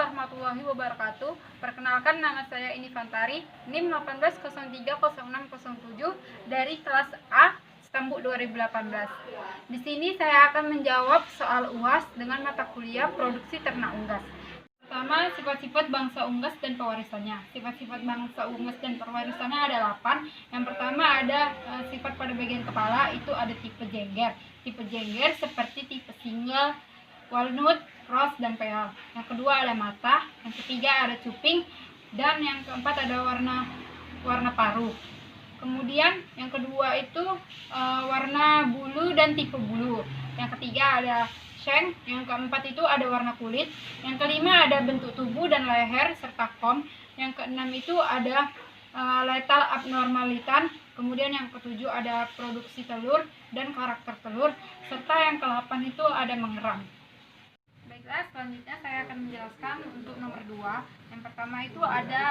warahmatullahi wabarakatuh. Perkenalkan, nama saya Ini Fantari, NIM 18030607 dari kelas A Stambuk 2018. Di sini saya akan menjawab soal UAS dengan mata kuliah Produksi Ternak Unggas. Pertama, sifat-sifat bangsa unggas dan pewarisannya. Sifat-sifat bangsa unggas dan pewarisannya ada 8. Yang pertama ada sifat pada bagian kepala, itu ada tipe jengger. Tipe jengger seperti tipe single, walnut, rose, dan peal. Yang kedua ada mata, yang ketiga ada cuping, dan yang keempat ada warna paru. Kemudian yang kedua itu warna bulu dan tipe bulu. Yang ketiga ada sheng, yang keempat itu ada warna kulit, yang kelima ada bentuk tubuh dan leher serta kom, yang keenam itu ada letal abnormalitan, kemudian yang ketujuh ada produksi telur dan karakter telur, serta yang ke-8 itu ada mengerang. Baiklah, selanjutnya saya akan menjelaskan untuk nomor 2. Yang pertama itu ada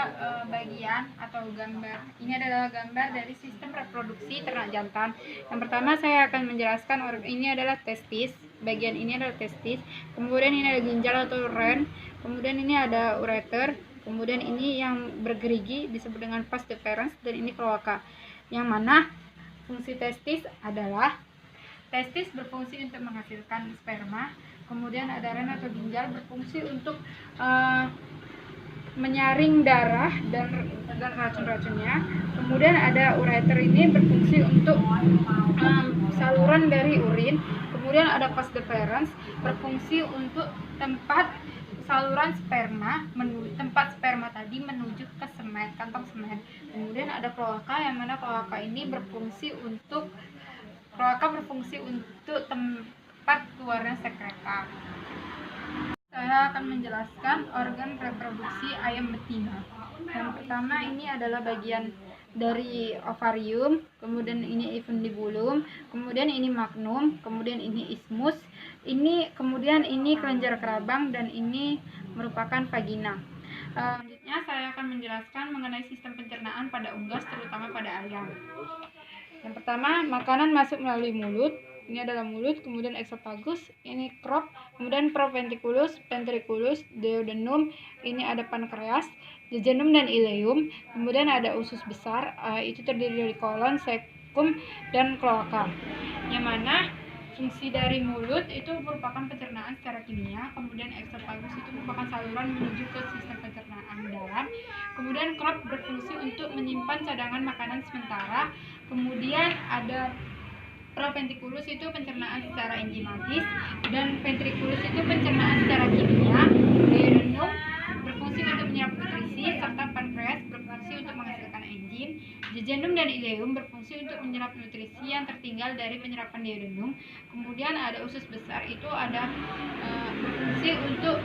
bagian atau gambar. Ini adalah gambar dari sistem reproduksi ternak jantan. Yang pertama saya akan menjelaskan ini adalah testis. Bagian ini adalah testis. Kemudian ini ada ginjal atau ren. Kemudian ini ada ureter. Kemudian ini yang bergerigi disebut dengan vas deferens, dan ini kloaka. Yang mana fungsi testis adalah testis berfungsi untuk menghasilkan sperma. Kemudian ada ren atau ginjal berfungsi untuk menyaring darah dan racun-racunnya. Kemudian ada ureter, ini berfungsi untuk saluran dari urin. Kemudian ada vas deferens berfungsi untuk tempat saluran sperma, tempat sperma tadi menuju ke semen, kantong semen. Kemudian ada kloaka, yang mana kloaka ini berfungsi untuk tempat keluarnya sekreta. Saya akan menjelaskan organ reproduksi ayam betina. Yang pertama ini adalah bagian dari ovarium, kemudian ini infundibulum, kemudian ini magnum, kemudian ini isthmus, kemudian ini kelenjar kerabang, dan ini merupakan vagina. Selanjutnya saya akan menjelaskan mengenai sistem pencernaan pada unggas, terutama pada ayam. Yang pertama, makanan masuk melalui mulut. Ini adalah mulut, kemudian esophagus, ini crop, kemudian proventriculus, ventriculus, duodenum, ini ada pankreas, jejunum dan ileum, kemudian ada usus besar, itu terdiri dari kolon, cecum, dan kloaka. Yang mana fungsi dari mulut itu merupakan pencernaan secara kimia, kemudian esophagus itu merupakan saluran menuju ke sistem pencernaan dalam, kemudian crop berfungsi untuk menyimpan cadangan makanan sementara, kemudian ada proventriculus itu pencernaan secara enzimatis, dan ventriculus itu pencernaan secara kimia, duodenum berfungsi untuk menyerap nutrisi, serta pankreas berfungsi untuk menghasilkan enzim, jejunum dan ileum berfungsi untuk menyerap nutrisi yang tertinggal dari penyerapan duodenum. Kemudian ada usus besar, itu ada berfungsi untuk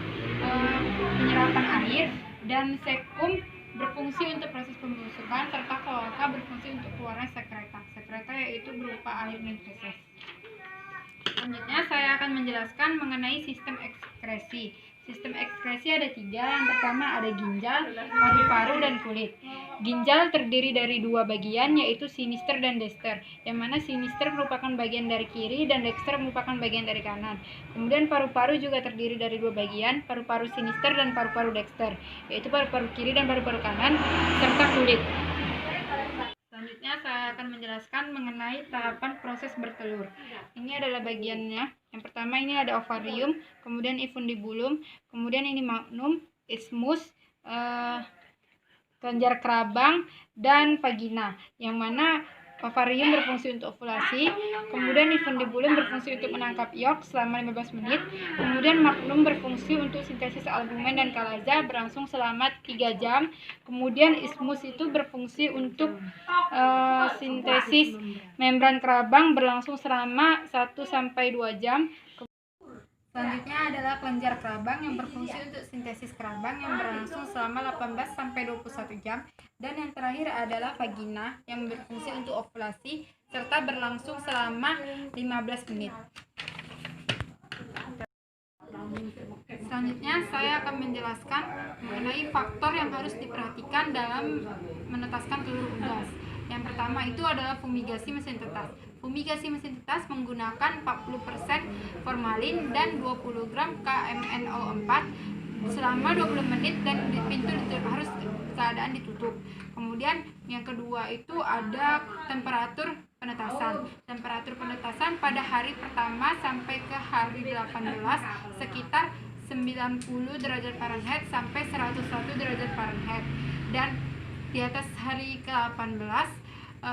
penyerapan air, dan cecum berfungsi untuk proses pembusukan, serta kloaka berfungsi untuk keluarnya sekreta. Sekreta yaitu berupa air dan feses. Selanjutnya saya akan menjelaskan mengenai sistem ekskresi. Sistem ekskresi ada 3. Yang pertama ada ginjal, paru-paru, dan kulit. Ginjal terdiri dari 2 bagian, yaitu sinister dan dexter, yang mana sinister merupakan bagian dari kiri dan dexter merupakan bagian dari kanan. Kemudian paru-paru juga terdiri dari 2 bagian, paru-paru sinister dan paru-paru dexter, yaitu paru-paru kiri dan paru-paru kanan, serta kulit. Selanjutnya saya akan menjelaskan mengenai tahapan proses bertelur. Ini adalah bagiannya. Yang pertama ini ada ovarium, kemudian infundibulum, kemudian ini magnum, isthmus, kelenjar kerabang, dan vagina. Yang mana ovarium berfungsi untuk ovulasi, kemudian infundibulum berfungsi untuk menangkap iok selama 15 menit, kemudian magnum berfungsi untuk sintesis albumen dan kalaza berlangsung selama 3 jam, kemudian isthmus itu berfungsi untuk sintesis membran kerabang berlangsung selama 1-2 jam. Selanjutnya adalah kelenjar kerabang yang berfungsi untuk sintesis kerabang yang berlangsung selama 18-21 jam. Dan yang terakhir adalah vagina yang berfungsi untuk ovulasi serta berlangsung selama 15 menit. Selanjutnya saya akan menjelaskan mengenai faktor yang harus diperhatikan dalam menetaskan telur unggas. Yang pertama itu adalah fumigasi mesin tetas. Fumigasi mesin tetas menggunakan 40% formalin dan 20 gram KMNO4 selama 20 menit dan pintu harus keadaan ditutup. Kemudian yang kedua itu ada temperatur penetasan. Temperatur penetasan pada hari pertama sampai ke hari 18 sekitar 90 derajat Fahrenheit sampai 101 derajat Fahrenheit. Dan di atas hari ke-18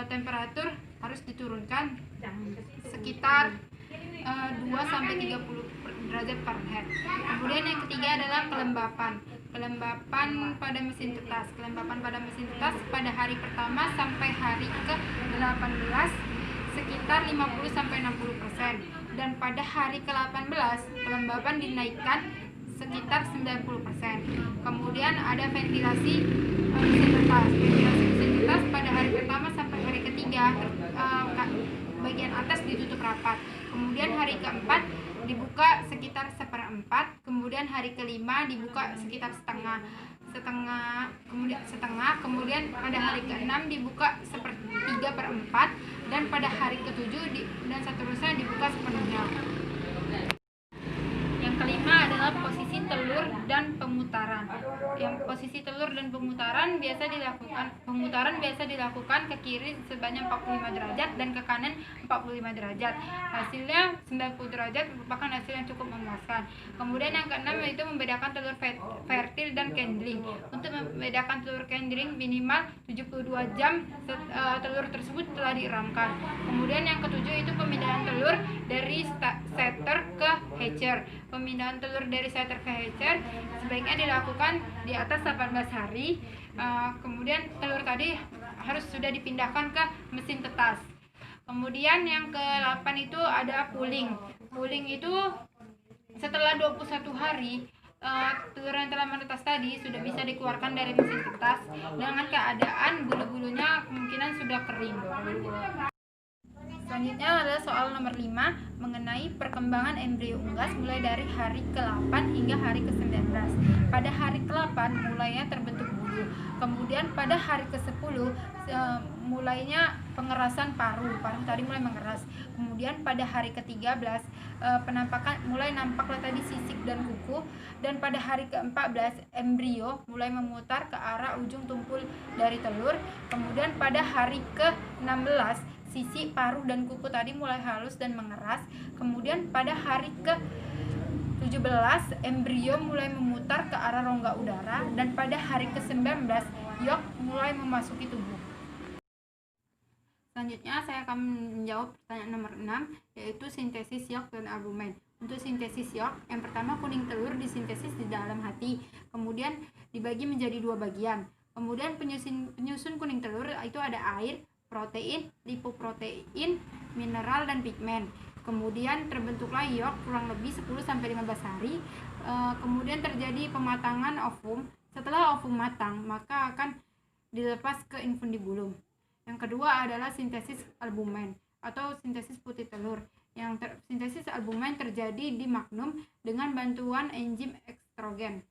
temperatur harus diturunkan sekitar 2 sampai 30 derajat Fahrenheit. Kemudian yang ketiga adalah kelembapan. Kelembapan pada mesin tetas. Kelembapan pada mesin tetas pada hari pertama sampai hari ke-18 sekitar 50 sampai 60%, dan pada hari ke-18 kelembapan dinaikkan sekitar 90%. Kemudian ada ventilasi mesin tetas. Ventilasi mesin tetas pada hari pertama sampai hari ketiga bagian atas ditutup rapat. Kemudian hari keempat dibuka sekitar 1/4, kemudian hari kelima dibuka sekitar setengah, kemudian pada hari keenam dibuka 3/4, dan pada hari ketujuh dan seterusnya dibuka sepenuhnya. Yang kelima adalah posisi telur dan pemutaran. Yang posisi telur dan pemutaran biasa dilakukan ke kiri sebanyak 45 derajat dan ke kanan 45 derajat. Hasilnya 90 derajat merupakan hasil yang cukup memuaskan. Kemudian yang keenam yaitu membedakan telur fertil dan candling. Untuk membedakan telur candling minimal 72 jam telur tersebut telah dieramkan. Kemudian yang ketujuh itu pemindahan telur dari setter ke hatcher. Pemindahan telur dari setter ke hatcher sebaiknya dilakukan di atas 18 hari. Kemudian telur tadi harus sudah dipindahkan ke mesin tetas. Kemudian yang ke-8 itu ada pooling. Pooling itu setelah 21 hari telur yang telah menetas tadi sudah bisa dikeluarkan dari mesin tetas dengan keadaan bulu-bulunya kemungkinan sudah kering. Selanjutnya adalah soal nomor 5 mengenai perkembangan embrio unggas mulai dari hari ke-8 hingga hari ke-19. Pada hari ke-8 mulainya terbentuk bulu. Kemudian pada hari ke-10 mulainya pengerasan paru tadi mulai mengeras. Kemudian pada hari ke-13 penampakan mulai nampaklah tadi sisik dan kuku, dan pada hari ke-14 embrio mulai memutar ke arah ujung tumpul dari telur. Kemudian pada hari ke-16 sisi paruh dan kuku tadi mulai halus dan mengeras. Kemudian pada hari ke-17 embrio mulai memutar ke arah rongga udara, dan pada hari ke-19 yolk mulai memasuki tubuh. Selanjutnya saya akan menjawab pertanyaan nomor 6, yaitu sintesis yolk dan albumen. Untuk sintesis yolk, yang pertama kuning telur disintesis di dalam hati, kemudian dibagi menjadi 2 bagian. Kemudian penyusun kuning telur itu ada air, protein, lipoprotein, mineral, dan pigmen. Kemudian terbentuklah yolk kurang lebih 10-15 hari. Kemudian terjadi pematangan ovum. Setelah ovum matang, maka akan dilepas ke infundibulum. Yang kedua adalah sintesis albumen atau sintesis putih telur. Sintesis albumen terjadi di magnum dengan bantuan enzim ekstrogen.